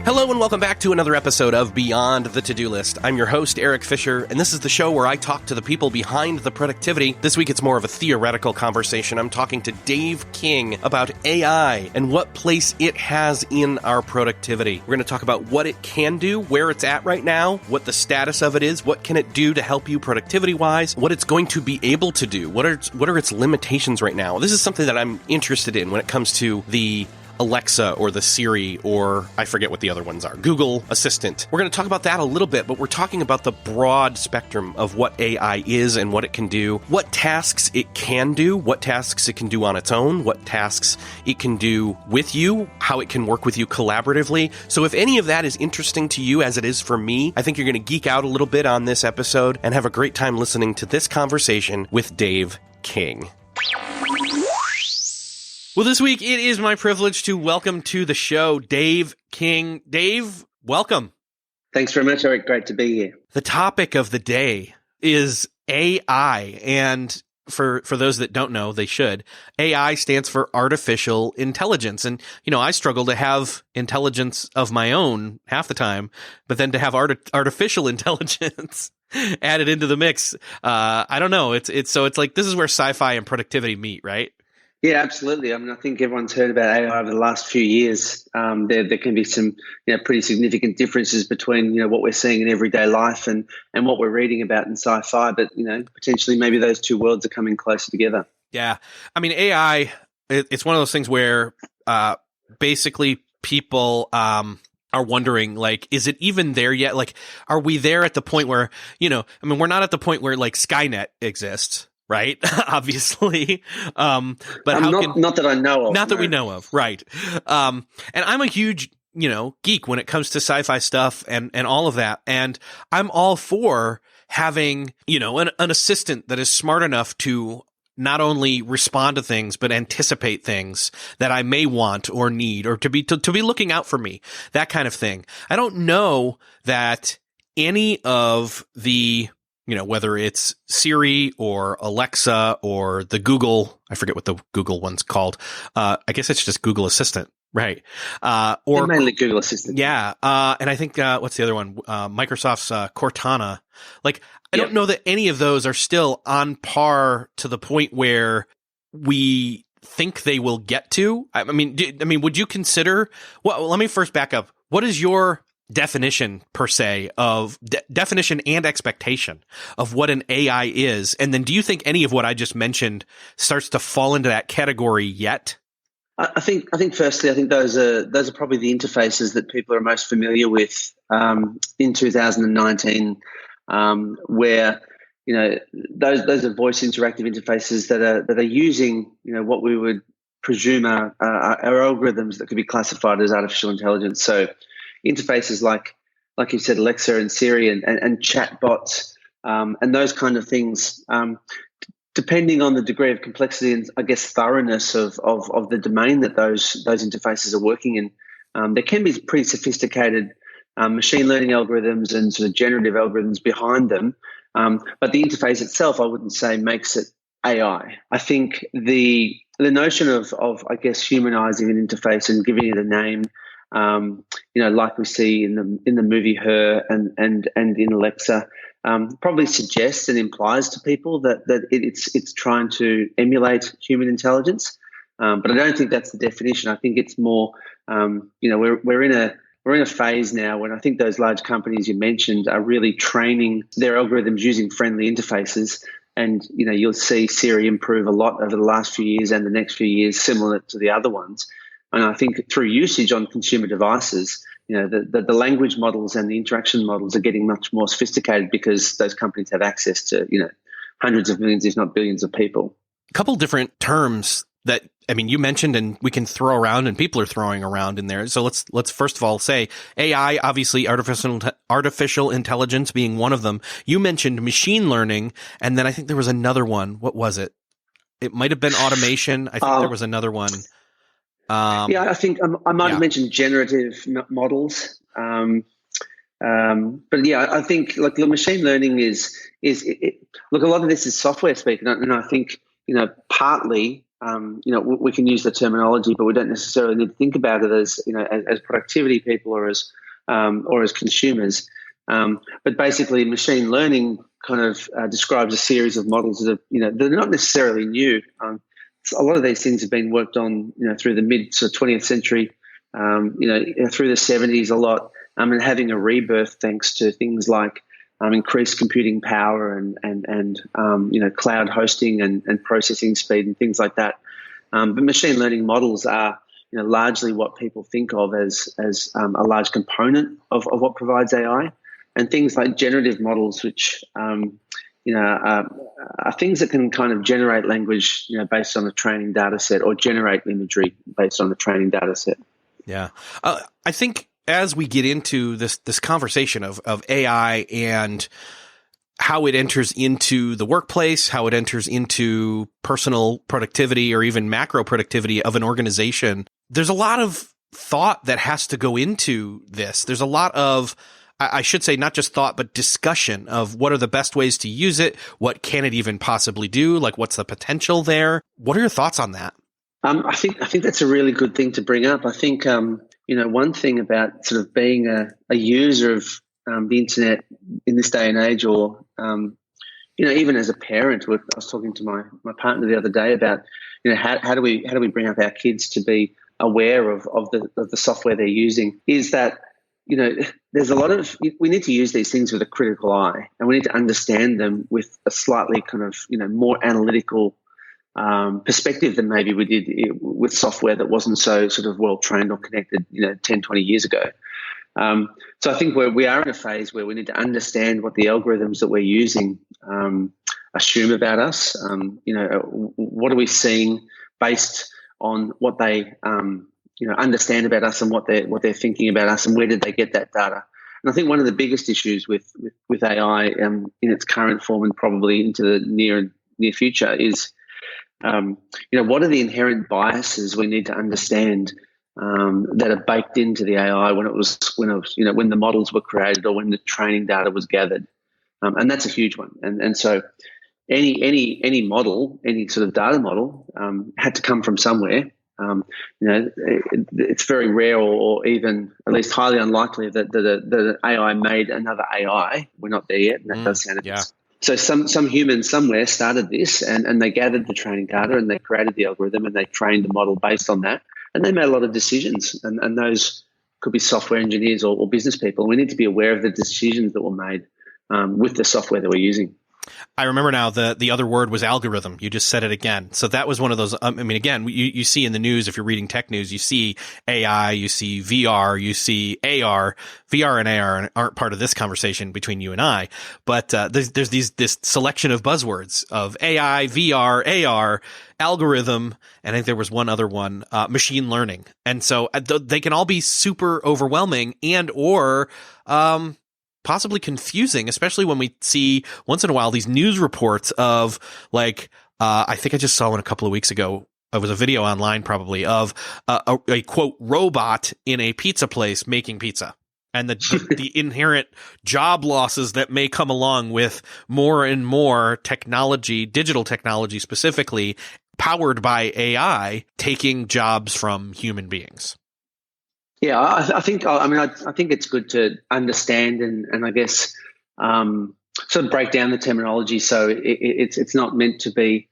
Hello and welcome back to another episode of Beyond the To-Do List. I'm your host, Eric Fisher, and this is the show where I talk to the people behind the productivity. This week it's more of a theoretical conversation. I'm talking to Dave King about AI and what place it has in our productivity. We're going to talk about what it can do, where it's at right now, what the status of it is, what can it do to help you productivity-wise, what it's going to be able to do, what are its limitations right now. This is something that I'm interested in when it comes to the Alexa or the Siri, or I forget what the other ones are, Google Assistant. We're going to talk about that a little bit, but we're talking about the broad spectrum of what AI is and what it can do, what tasks it can do, what tasks it can do on its own, what tasks it can do with you, how it can work with you collaboratively. So if any of that is interesting to you as it is for me, I think you're going to geek out a little bit on this episode and have a great time listening to this conversation with Dave King. Well, this week, it is my privilege to welcome to the show Dave King. Dave, welcome. Thanks very much, Eric. Great to be here. The topic of the day is AI. And for those that don't know, they should. AI stands for artificial intelligence. And, you know, I struggle to have intelligence of my own half the time, but then to have artificial intelligence added into the mix, I don't know. It's like this is where sci-fi and productivity meet, right? Yeah, absolutely. I mean, I think everyone's heard about AI over the last few years. There can be some, pretty significant differences between, what we're seeing in everyday life and what we're reading about in sci-fi. But, potentially maybe those two worlds are coming closer together. Yeah. I mean, AI, it's one of those things where basically people are wondering, like, is it even there yet? Like, are we there at the point where, we're not at the point where, like, Skynet exists. Right, obviously, but not that I know of. Not that we know of, right? And I'm a huge, geek when it comes to sci-fi stuff and all of that, and I'm all for having, an assistant that is smart enough to not only respond to things but anticipate things that I may want or need, or to be looking out for me, that kind of thing. I don't know that any of the whether it's Siri or Alexa or the Google, I forget what the Google one's called. I guess it's just Google Assistant, right? Or mainly Google Assistant. Yeah. And I think, what's the other one? Microsoft's Cortana. Like, I don't know that any of those are still on par to the point where we think they will get to. I mean, would you consider, well, let me first back up. What is your definition per se of definition and expectation of what an AI is? And then do you think any of what I just mentioned starts to fall into that category yet? I think firstly, I think those are probably the interfaces that people are most familiar with in 2019, where those are voice interactive interfaces that are using what we would presume are algorithms that could be classified as artificial intelligence. So interfaces like you said, Alexa and Siri and chatbots and those kind of things, depending on the degree of complexity and I guess thoroughness of the domain that those interfaces are working in, there can be pretty sophisticated machine learning algorithms and sort of generative algorithms behind them. But the interface itself, I wouldn't say makes it AI. I think the notion of I guess humanizing an interface and giving it a name, like we see in the movie Her and in Alexa, probably suggests and implies to people that it's trying to emulate human intelligence. But I don't think that's the definition. I think it's more, we're in a phase now when I think those large companies you mentioned are really training their algorithms using friendly interfaces. And, you'll see Siri improve a lot over the last few years and the next few years, similar to the other ones. And I think through usage on consumer devices, the language models and the interaction models are getting much more sophisticated because those companies have access to, hundreds of millions, if not billions of people. A couple different terms that, you mentioned and we can throw around and people are throwing around in there. So let's first of all say AI, obviously artificial intelligence being one of them. You mentioned machine learning, and then I think there was another one. What was it? It might have been automation. I think there was another one. I think I might have mentioned generative models. But yeah, I think like the machine learning is look, a lot of this is software speak, and I think partly we can use the terminology, but we don't necessarily need to think about it as, as productivity people or as consumers. But basically, machine learning kind of describes a series of models that they're not necessarily new. A lot of these things have been worked on, through the mid 20th century, through the 70s a lot, and having a rebirth thanks to things like increased computing power and cloud hosting and processing speed and things like that. But machine learning models are largely what people think of as a large component of what provides AI, and things like generative models, which are things that can kind of generate language based on a training data set, or generate imagery based on the training data set. Yeah, I think as we get into this conversation of AI and how it enters into the workplace, how it enters into personal productivity or even macro productivity of an organization, there's a lot of thought that has to go into this. There's a lot of, I should say, not just thought, but discussion of what are the best ways to use it? What can it even possibly do? Like, what's the potential there? What are your thoughts on that? I think that's a really good thing to bring up. I think, one thing about sort of being a user of the internet in this day and age, or, even as a parent, I was talking to my partner the other day about, how do we bring up our kids to be aware of the software they're using, is that, there's a lot of, we need to use these things with a critical eye, and we need to understand them with a slightly kind of, more analytical perspective than maybe we did with software that wasn't so sort of well trained or connected, 10, 20 years ago. So I think we are in a phase where we need to understand what the algorithms that we're using assume about us. What are we seeing based on what they understand about us, and what they're thinking about us, and where did they get that data? And I think one of the biggest issues with AI in its current form, and probably into the near future, is what are the inherent biases we need to understand that are baked into the AI when the models were created, or when the training data was gathered, and that's a huge one. And so any model, any sort of data model, had to come from somewhere. It's very rare, or even at least highly unlikely, that the AI made another AI. We're not there yet, and that does sound So some human somewhere started this, and they gathered the training data, and they created the algorithm, and they trained the model based on that, and they made a lot of decisions, and those could be software engineers or business people. We need to be aware of the decisions that were made with the software that we're using. I remember now the other word was algorithm. You just said it again. So that was one of those. Again, you see in the news, if you're reading tech news, you see AI, you see VR, you see AR. VR and AR aren't part of this conversation between you and I, but there's this selection of buzzwords of AI, VR, AR, algorithm, and I think there was one other one, machine learning. And so they can all be super overwhelming or possibly confusing, especially when we see once in a while these news reports of, like, I think I just saw one a couple of weeks ago. It was a video online probably of a quote robot in a pizza place making pizza, and the inherent job losses that may come along with more and more technology, digital technology specifically, powered by AI, taking jobs from human beings. Yeah, I think it's good to understand and I guess sort of break down the terminology, so it's not meant to be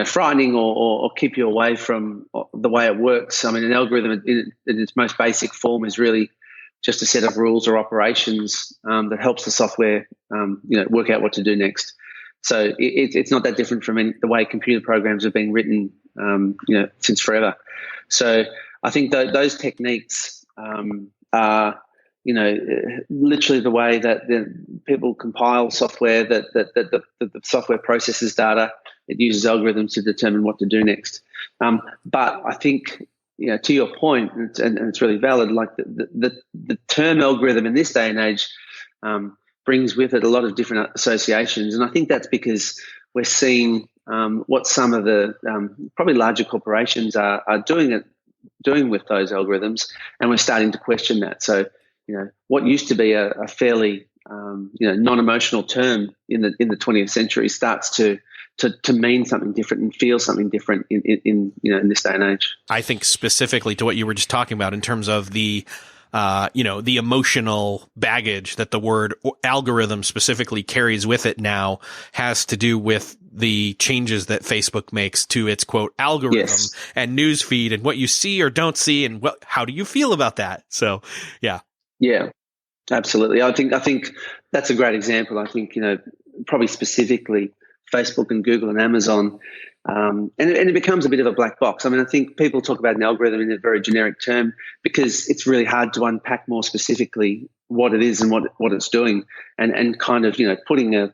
frightening or keep you away from the way it works. I mean, an algorithm in its most basic form is really just a set of rules or operations that helps the software work out what to do next. So it's not that different from the way computer programs have been written since forever. So I think those techniques are, literally the way that people compile software, that the software processes data. It uses algorithms to determine what to do next. But I think, to your point, and it's really valid, like the term algorithm in this day and age brings with it a lot of different associations. And I think that's because we're seeing what some of the probably larger corporations are doing with those algorithms, and we're starting to question that. So, what used to be a fairly non-emotional term in the 20th century starts to to mean something different and feel something different in this day and age. I think specifically to what you were just talking about in terms of the the emotional baggage that the word algorithm specifically carries with it now has to do with the changes that Facebook makes to its quote algorithm Yes. and news feed and what you see or don't see and how do you feel about that? So, yeah. Yeah, absolutely. I think that's a great example. I think, probably specifically Facebook and Google and Amazon, and it becomes a bit of a black box. I mean, I think people talk about an algorithm in a very generic term because it's really hard to unpack more specifically what it is and what it's doing, and kind of putting a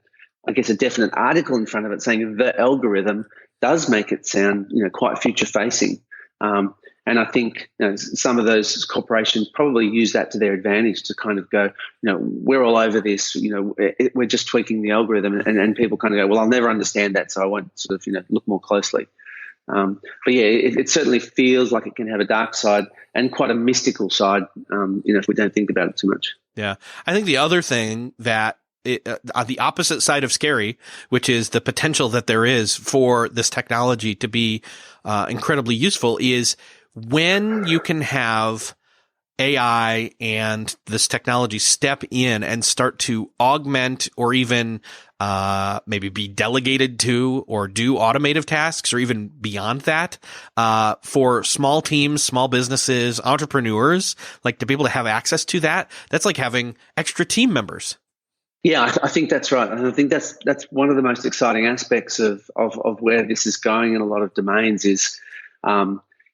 definite article in front of it saying the algorithm does make it sound quite future facing. And I think some of those corporations probably use that to their advantage to kind of go, we're all over this, we're just tweaking the algorithm, and people kind of go, well, I'll never understand that, so I won't sort of look more closely. But yeah, it certainly feels like it can have a dark side and quite a mystical side, if we don't think about it too much. Yeah, I think the other thing that the opposite side of scary, which is the potential that there is for this technology to be incredibly useful, is when you can have AI and this technology step in and start to augment or even maybe be delegated to or do automative tasks or even beyond that for small teams, small businesses, entrepreneurs, like to be able to have access to that. That's like having extra team members. Yeah, I think that's right. And I think that's one of the most exciting aspects of where this is going in a lot of domains is,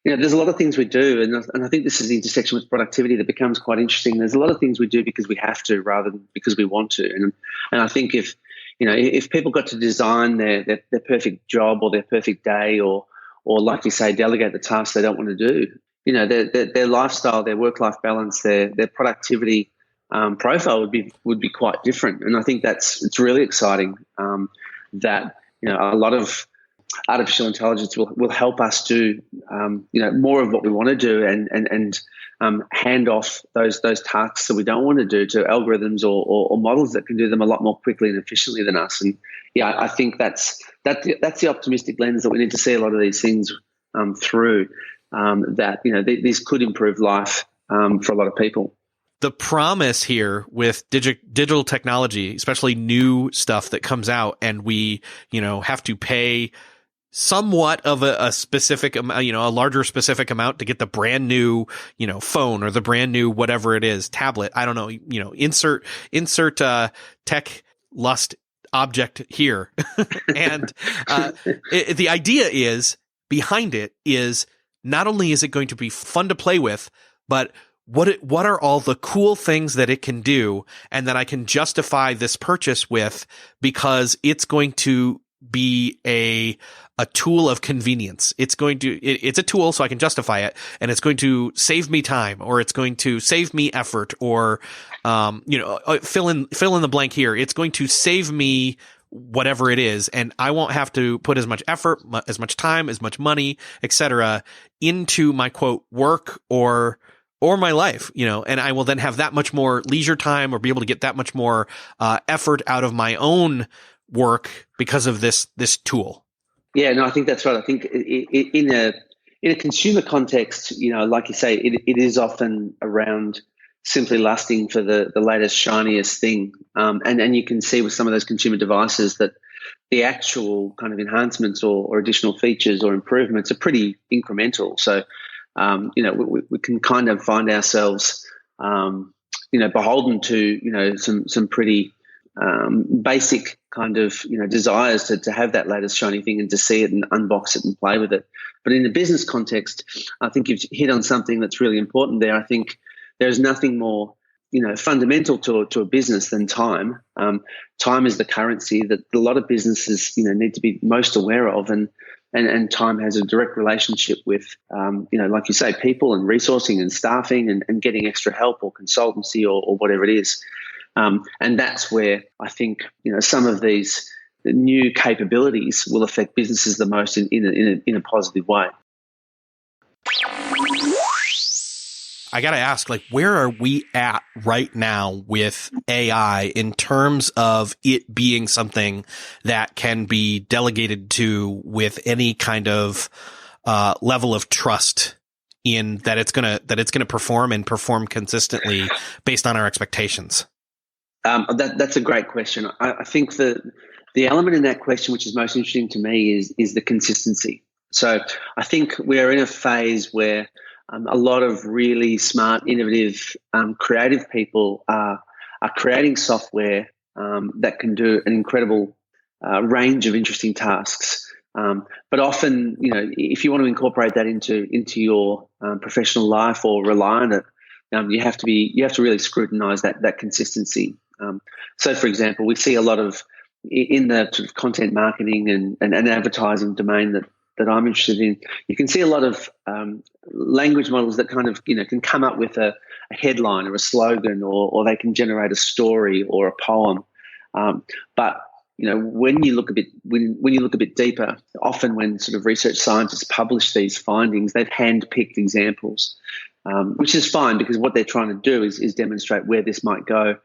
there's a lot of things we do, and I think this is the intersection with productivity that becomes quite interesting. There's a lot of things we do because we have to rather than because we want to. And I think if people got to design their perfect job or their perfect day or like you say, delegate the tasks they don't want to do, their lifestyle, their work-life balance, their productivity profile would be quite different. And I think it's really exciting that a lot of artificial intelligence will help us do more of what we want to do and hand off those tasks that we don't want to do to algorithms or models that can do them a lot more quickly and efficiently than us. And yeah, I think that's the optimistic lens that we need to see a lot of these things through. That these could improve life for a lot of people. The promise here with digital technology, especially new stuff that comes out, and we have to pay somewhat of a specific amount, a larger specific amount to get the brand new, phone or the brand new whatever it is, tablet. I don't know, insert tech lust object here. And the idea is behind it is not only is it going to be fun to play with, but what are all the cool things that it can do and that I can justify this purchase with because it's going to be a tool of convenience. It's a tool so I can justify it, and it's going to save me time, or it's going to save me effort, or fill in the blank here. It's going to save me whatever it is, and I won't have to put as much effort, as much time, as much money, etc. into my quote work or my life, and I will then have that much more leisure time or be able to get that much more effort out of my own work because of this tool. Yeah, no, I think that's right. I think in a consumer context, like you say, it is often around simply lusting for the latest, shiniest thing. And you can see with some of those consumer devices that the actual kind of enhancements or additional features or improvements are pretty incremental. So, we can kind of find ourselves, beholden to, some pretty basic kind of, desires to have that latest shiny thing and to see it and unbox it and play with it. But in the business context, I think you've hit on something that's really important there. I think there's nothing more, fundamental to a business than time. Time is the currency that a lot of businesses, need to be most aware of. And time has a direct relationship with, like you say, people and resourcing and staffing and getting extra help or consultancy or whatever it is. And that's where I think, some of these new capabilities will affect businesses the most in a positive way. I got to ask, like, where are we at right now with AI in terms of it being something that can be delegated to with any kind of level of trust in that it's gonna perform and perform consistently based on our expectations? That's a great question. I think the element in that question which is most interesting to me is the consistency. So I think we're in a phase where a lot of really smart, innovative, creative people are creating software that can do an incredible range of interesting tasks. But often, if you want to incorporate that into your professional life or rely on it, you have to really scrutinize that consistency. So, for example, we see a lot of in the sort of content marketing and advertising domain that I'm interested in. You can see a lot of language models that kind of can come up with a headline or a slogan, or they can generate a story or a poem. But when you look a bit deeper, often when sort of research scientists publish these findings, they've handpicked examples, which is fine because what they're trying to do is demonstrate where this might go.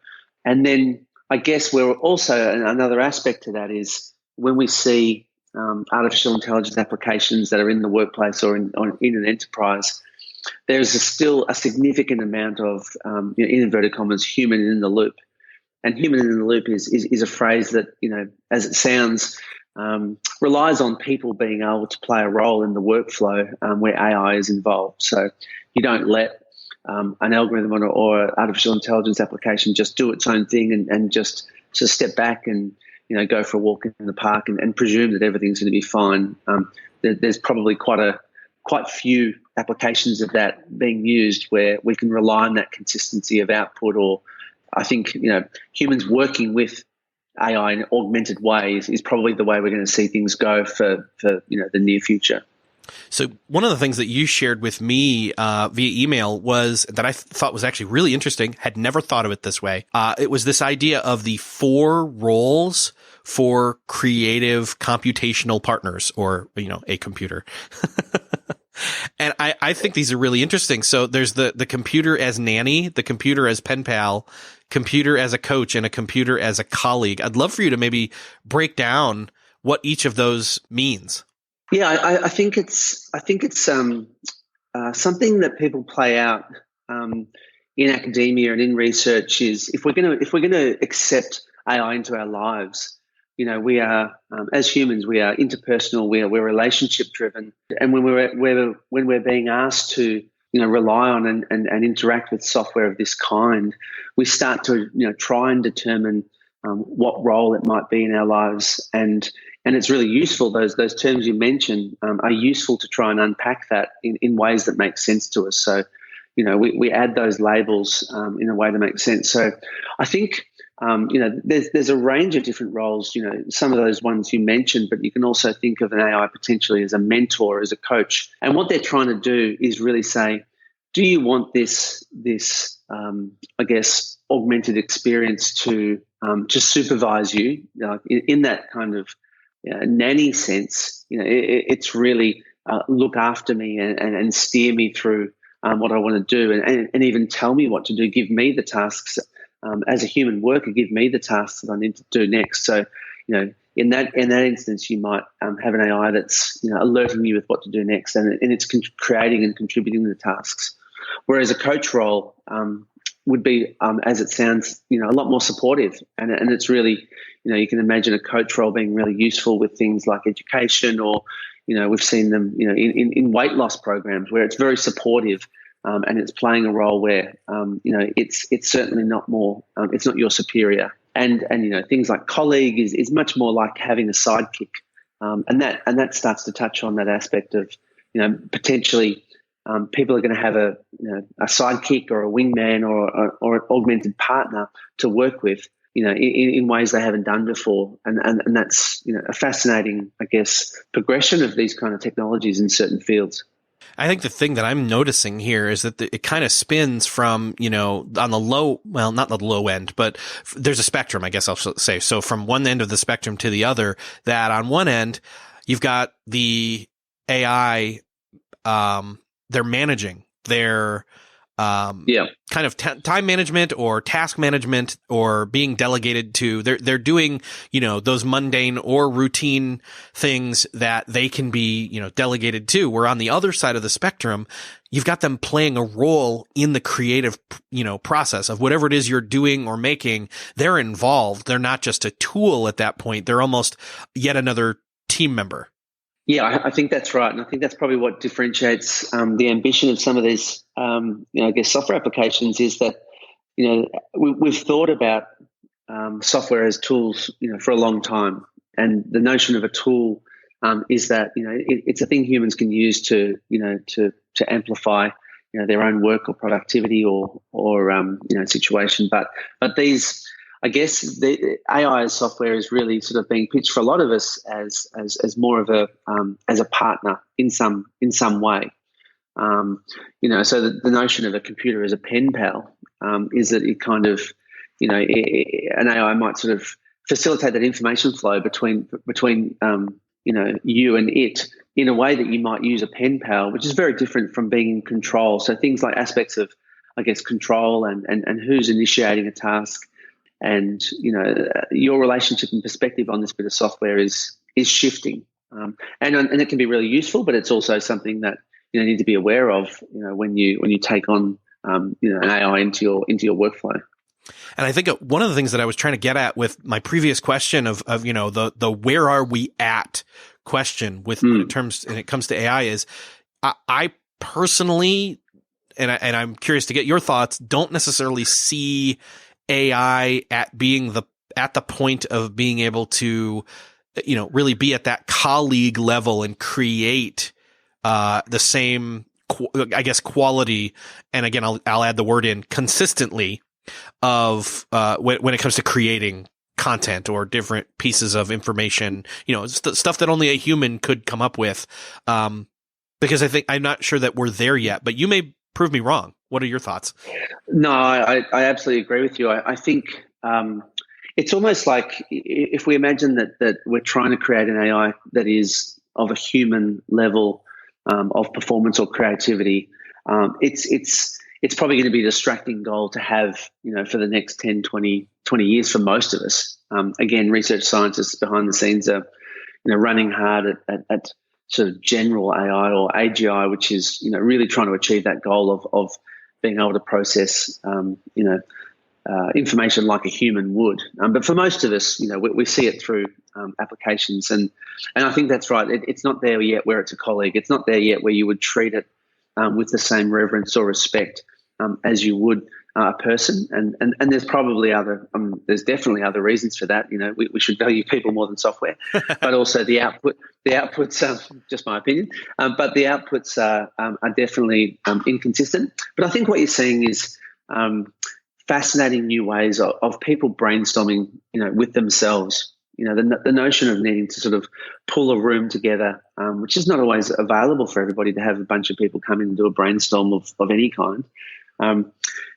And then I guess we're also another aspect to that is when we see artificial intelligence applications that are in the workplace or in an enterprise, there's still a significant amount of, in inverted commas, human in the loop. And human in the loop is a phrase that, as it sounds, relies on people being able to play a role in the workflow where AI is involved. So you don't let an algorithm or artificial intelligence application just do its own thing and just step back and go for a walk in the park and presume that everything's going to be fine. There's probably quite few applications of that being used where we can rely on that consistency of output. Or I think humans working with AI in augmented ways is probably the way we're going to see things go for the near future. So one of the things that you shared with me via email was that I thought was actually really interesting, had never thought of it this way. It was this idea of the 4 roles for creative computational partners, or, a computer. And I think these are really interesting. So there's the computer as nanny, the computer as pen pal, computer as a coach, and a computer as a colleague. I'd love for you to maybe break down what each of those means. Yeah, I think it's something that people play out in academia and in research. Is if we're going to accept AI into our lives, we are as humans, we are interpersonal, we're relationship driven, and when we're being asked to rely on and interact with software of this kind, we start to try and determine what role it might be in our lives. And it's really useful. Those terms you mentioned are useful to try and unpack that in ways that make sense to us. So, we add those labels in a way that makes sense. So I think, there's a range of different roles, some of those ones you mentioned, but you can also think of an AI potentially as a mentor, as a coach. And what they're trying to do is really say, do you want this I guess, augmented experience to supervise you in that kind of nanny sense? It's really look after me and steer me through what I want to do, and even tell me what to do, give me the tasks as a human worker, give me the tasks that I need to do next. So, in that instance, you might have an AI that's alerting you with what to do next, and it's creating and contributing the tasks. Whereas a coach role would be, as it sounds, a lot more supportive, and it's really, you can imagine a coach role being really useful with things like education, or we've seen them, in weight loss programs where it's very supportive, and it's playing a role where, it's certainly not more, it's not your superior, and things like colleague is much more like having a sidekick, and that starts to touch on that aspect of, potentially. People are going to have a sidekick or a wingman or an augmented partner to work with, in ways they haven't done before, and that's a fascinating, I guess, progression of these kind of technologies in certain fields. I think the thing that I'm noticing here is that it kind of spins from, on the low, well, not the low end, but there's a spectrum, I guess I'll say. So from one end of the spectrum to the other, that on one end, you've got the AI, they're managing, they're kind of time management or task management or being delegated to. They're doing, those mundane or routine things that they can be, delegated to. Where on the other side of the spectrum, you've got them playing a role in the creative, process of whatever it is you're doing or making. They're involved. They're not just a tool at that point. They're almost yet another team member. Yeah, I think that's right. And I think that's probably what differentiates the ambition of some of these, I guess, software applications is that, we've thought about software as tools, for a long time. And the notion of a tool is that, it's a thing humans can use to amplify, their own work or productivity or situation. But these, I guess, the AI software is really sort of being pitched for a lot of us as more of a as a partner in some way. So the notion of a computer as a pen pal is that it kind of, an AI might sort of facilitate that information flow between you and it in a way that you might use a pen pal, which is very different from being in control. So things like aspects of, I guess, control and who's initiating a task. And, your relationship and perspective on this bit of software is shifting. And it can be really useful, but it's also something that you need to be aware of, when you take on, an AI into your workflow. And I think one of the things that I was trying to get at with my previous question of the where are we at question when it comes to AI is I personally, and I'm curious to get your thoughts, don't necessarily see AI at the point of being able to, really be at that colleague level and create the same, I guess, quality. And again, I'll add the word in consistently of when it comes to creating content or different pieces of information, stuff that only a human could come up with. Because I'm not sure that we're there yet, but you may prove me wrong. What are your thoughts? No, I absolutely agree with you. I think it's almost like if we imagine that we're trying to create an AI that is of a human level of performance or creativity, it's probably going to be a distracting goal to have, for the next 10, 20 years for most of us. Again, research scientists behind the scenes are, running hard at sort of general AI or AGI, which is, really trying to achieve that goal of being able to process, information like a human would. But for most of us, we see it through applications. And I think that's right. It's not there yet where it's a colleague. It's not there yet where you would treat it with the same reverence or respect as you would a person. And there's probably there's definitely other reasons for that. We should value people more than software, but also the outputs, just my opinion, but the outputs are definitely inconsistent. But I think what you're seeing is fascinating new ways of people brainstorming, with themselves. The notion of needing to sort of pull a room together, which is not always available for everybody to have a bunch of people come in and do a brainstorm of any kind.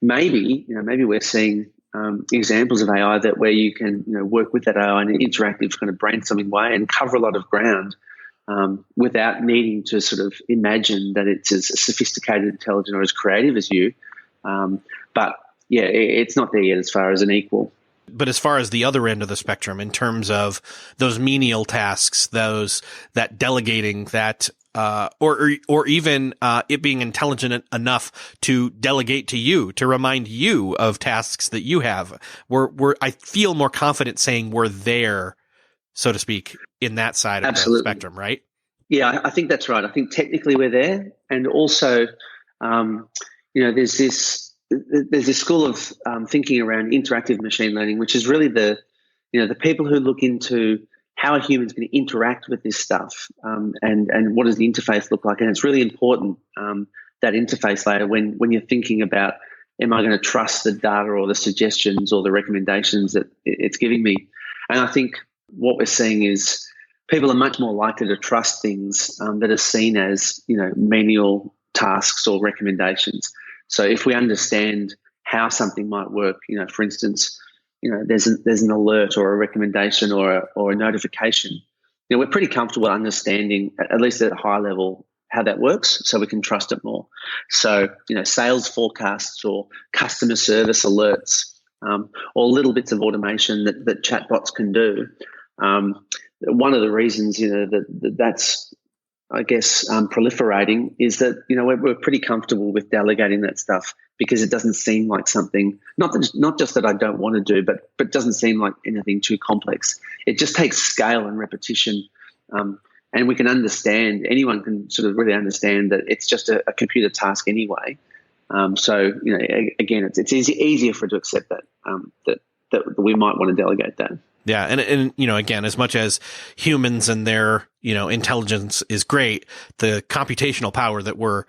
Maybe we're seeing examples of AI where you can work with that AI in an interactive kind of brainstorming way and cover a lot of ground without needing to sort of imagine that it's as sophisticated, intelligent, or as creative as you. But yeah, it's not there yet as far as an equal. But as far as the other end of the spectrum, in terms of those menial tasks, that delegating, that or even it being intelligent enough to delegate to you, to remind you of tasks that you have, I feel more confident saying we're there, so to speak, in that side of the spectrum, right? Yeah, I think that's right. I think technically we're there, and also, there's this school of thinking around interactive machine learning, which is really the people who look into how a human's going to interact with this stuff, and what does the interface look like. And it's really important, that interface layer, when you're thinking about, am I going to trust the data or the suggestions or the recommendations that it's giving me? And I think what we're seeing is people are much more likely to trust things that are seen as, menial tasks or recommendations. So if we understand how something might work, for instance, there's an alert or a recommendation or a notification, we're pretty comfortable understanding, at least at a high level, how that works so we can trust it more. So, sales forecasts or customer service alerts, or little bits of automation that chatbots can do. One of the reasons, that's, I guess, proliferating is that, we're pretty comfortable with delegating that stuff because it doesn't seem like something, not just that I don't want to do, but it doesn't seem like anything too complex. It just takes scale and repetition. And we can understand, anyone can sort of really understand that it's just a computer task anyway. So, again, it's easier for it to accept that we might want to delegate that. Yeah. And again, as much as humans and their, intelligence is great, the computational power that we're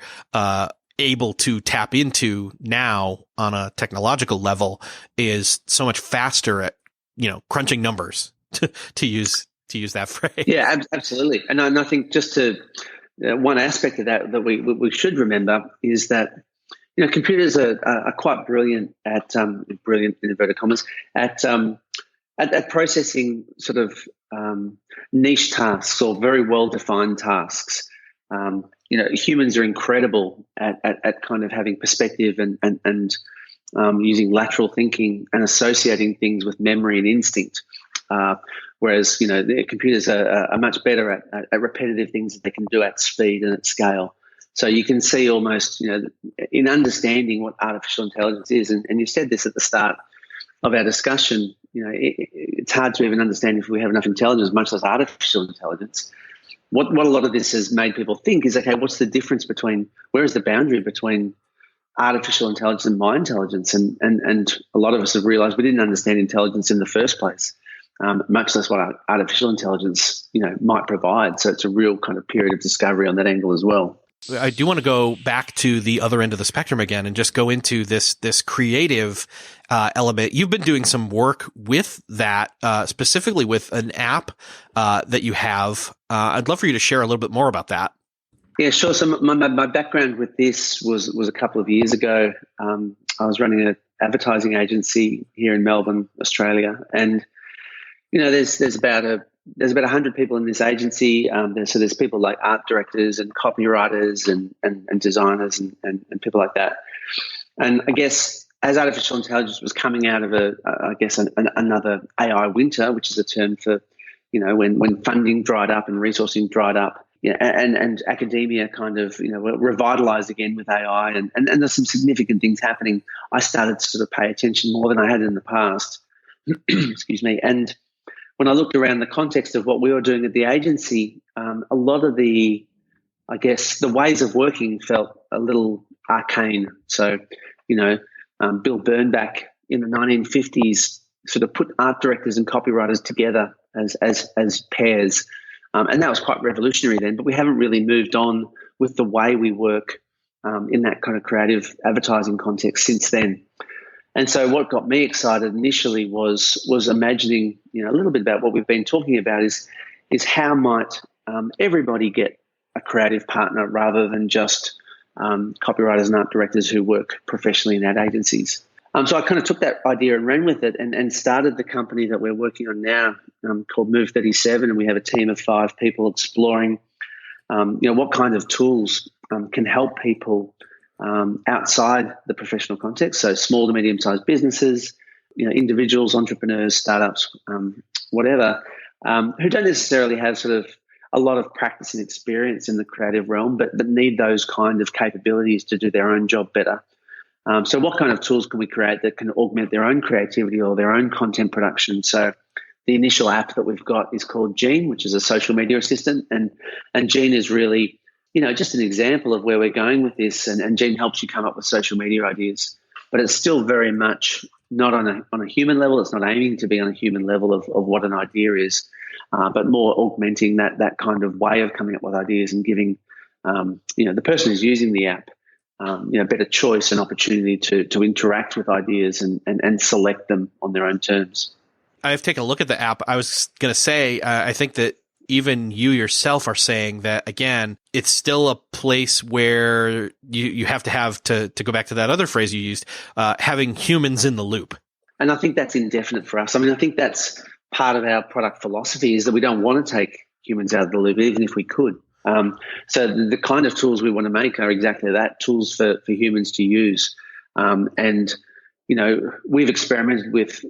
able to tap into now on a technological level is so much faster at, crunching numbers to use that phrase. Yeah, absolutely. And I think just to one aspect of that we should remember is that, computers are quite brilliant at brilliant in inverted commas at processing sort of niche tasks or very well-defined tasks. Humans are incredible at kind of having perspective and using lateral thinking and associating things with memory and instinct. Whereas, the computers are much better at repetitive things that they can do at speed and at scale. So you can see almost, in understanding what artificial intelligence is, and you said this at the start of our discussion, it's hard to even understand if we have enough intelligence, much less artificial intelligence. What a lot of this has made people think is, okay, what's the difference where is the boundary between artificial intelligence and my intelligence? And a lot of us have realized we didn't understand intelligence in the first place, much less what artificial intelligence, might provide. So it's a real kind of period of discovery on that angle as well. I do want to go back to the other end of the spectrum again and just go into this creative element. You've been doing some work with that, specifically with an app that you have. I'd love for you to share a little bit more about that. Yeah, sure. So my background with this was a couple of years ago. I was running an advertising agency here in Melbourne, Australia, and there's about 100 people in this agency. There's people like art directors and copywriters and designers and people like that. And I guess as artificial intelligence was coming out of another AI winter, which is a term for, when funding dried up and resourcing dried up, and academia kind of, revitalized again with AI and there's some significant things happening. I started to sort of pay attention more than I had in the past. Excuse me. And when I looked around the context of what we were doing at the agency, a lot of the ways of working felt a little arcane. So, Bill Bernbach in the 1950s sort of put art directors and copywriters together as pairs. And that was quite revolutionary then, but we haven't really moved on with the way we work in that kind of creative advertising context since then. And so what got me excited initially was imagining, a little bit about what we've been talking about is how might everybody get a creative partner rather than just copywriters and art directors who work professionally in ad agencies. So I kind of took that idea and ran with it and started the company that we're working on now called Move 37, and we have a team of 5 people exploring, what kind of tools can help people outside the professional context, so small to medium-sized businesses, individuals, entrepreneurs, startups, whatever, who don't necessarily have sort of a lot of practice and experience in the creative realm, but need those kind of capabilities to do their own job better. So what kind of tools can we create that can augment their own creativity or their own content production? So the initial app that we've got is called Gene, which is a social media assistant, and Gene is really just an example of where we're going with this, and Gene helps you come up with social media ideas. But it's still very much not on a human level. It's not aiming to be on a human level of what an idea is, but more augmenting that kind of way of coming up with ideas and giving the person who's using the app better choice and opportunity to interact with ideas and select them on their own terms. I've taken a look at the app. I was going to say, I think that even you yourself are saying that, again, it's still a place where you have to go back to that other phrase you used, having humans in the loop. And I think that's indefinite for us. I mean, I think that's part of our product philosophy is that we don't want to take humans out of the loop, even if we could. So the kind of tools we want to make are exactly that, tools for humans to use. And, we've experimented with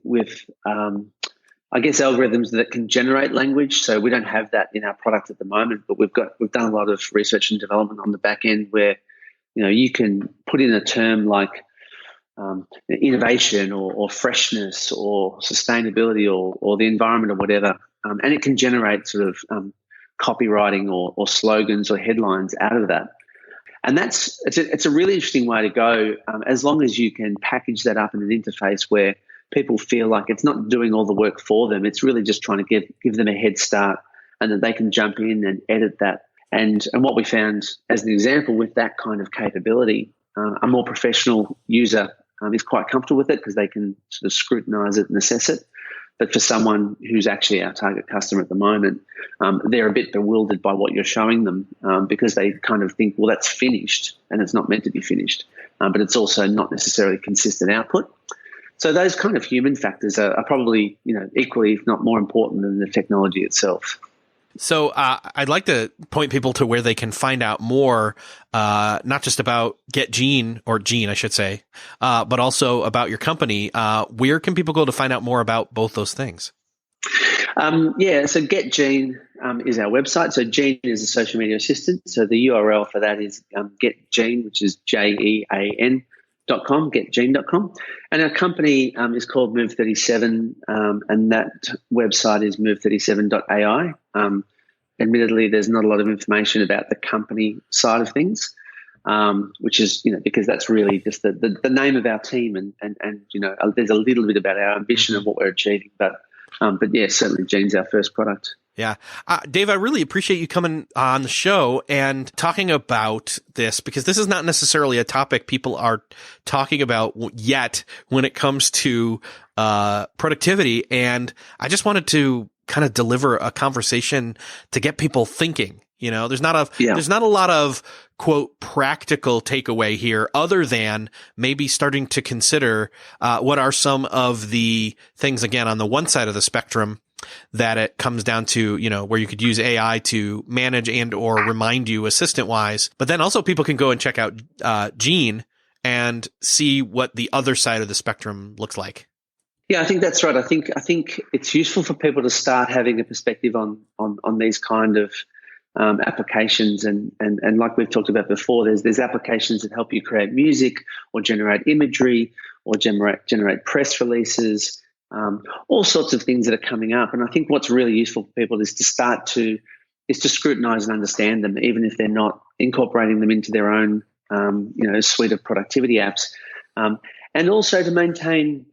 I guess algorithms that can generate language. So we don't have that in our product at the moment, but we've done a lot of research and development on the back end where, you can put in a term like innovation or freshness or sustainability or the environment or whatever, and it can generate sort of copywriting or slogans or headlines out of that. And it's a really interesting way to go, as long as you can package that up in an interface where people feel like it's not doing all the work for them. It's really just trying to give them a head start, and that they can jump in and edit that. And what we found as an example with that kind of capability, a more professional user is quite comfortable with it because they can sort of scrutinize it and assess it. But for someone who's actually our target customer at the moment, they're a bit bewildered by what you're showing them because they kind of think, well, that's finished, and it's not meant to be finished. But it's also not necessarily consistent output. So those kind of human factors are probably, equally, if not more important than the technology itself. So I'd like to point people to where they can find out more, not just about Gene, I should say, but also about your company. Where can people go to find out more about both those things? So GetGene is our website. So Gene is a social media assistant. So the URL for that is GetGene, which is JEAN.com, getgene.com. And our company is called Move37, and that website is move37.ai. Admittedly, there's not a lot of information about the company side of things, which is, because that's really just the name of our team, and there's a little bit about our ambition and what we're achieving. But yeah, certainly Gene's our first product. Yeah. Dave, I really appreciate you coming on the show and talking about this, because this is not necessarily a topic people are talking about yet when it comes to productivity. And I just wanted to kind of deliver a conversation to get people thinking. There's not a lot of, quote, practical takeaway here other than maybe starting to consider what are some of the things, again, on the one side of the spectrum that it comes down to, where you could use AI to manage and or remind you assistant wise. But then also people can go and check out Gene and see what the other side of the spectrum looks like. Yeah, I think that's right. I think it's useful for people to start having a perspective on these kind of applications, and like we've talked about before, there's applications that help you create music or generate imagery or generate press releases, all sorts of things that are coming up. And I think what's really useful for people is to scrutinize and understand them, even if they're not incorporating them into their own suite of productivity apps, and also to maintain,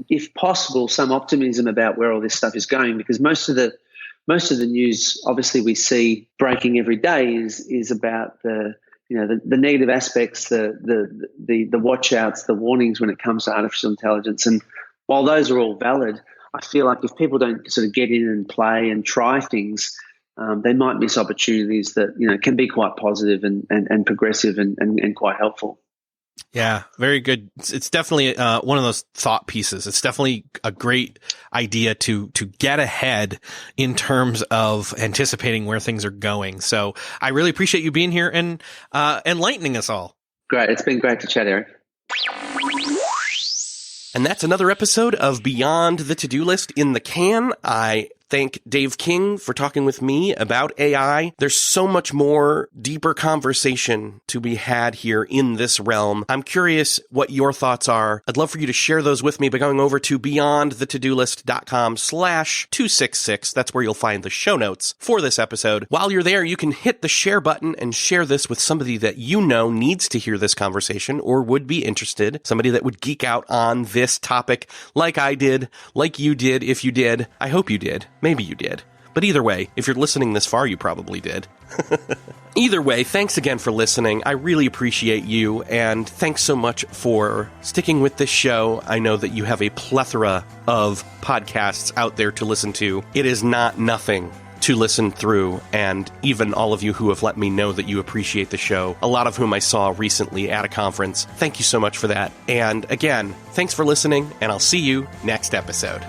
if possible, some optimism about where all this stuff is going, because most of the news, obviously, we see breaking every day is about the negative aspects, the watch outs, the warnings when it comes to artificial intelligence. And while those are all valid, I feel like if people don't sort of get in and play and try things, they might miss opportunities that can be quite positive and progressive and quite helpful. Yeah, very good. It's definitely one of those thought pieces. It's definitely a great idea to get ahead in terms of anticipating where things are going. So I really appreciate you being here and enlightening us all. Great. It's been great to chat, Eric. And that's another episode of Beyond the To-Do List in the can. I thank Dave King for talking with me about AI. There's so much more deeper conversation to be had here in this realm. I'm curious what your thoughts are. I'd love for you to share those with me by going over to beyondthetodolist.com/266. That's where you'll find the show notes for this episode. While you're there, you can hit the share button and share this with somebody that needs to hear this conversation or would be interested, somebody that would geek out on this topic like I did, like you did if you did. I hope you did. Maybe you did. But either way, if you're listening this far, you probably did. Either way, thanks again for listening. I really appreciate you, and thanks so much for sticking with this show. I know that you have a plethora of podcasts out there to listen to. It is not nothing to listen through, and even all of you who have let me know that you appreciate the show, a lot of whom I saw recently at a conference. Thank you so much for that. And again, thanks for listening, and I'll see you next episode.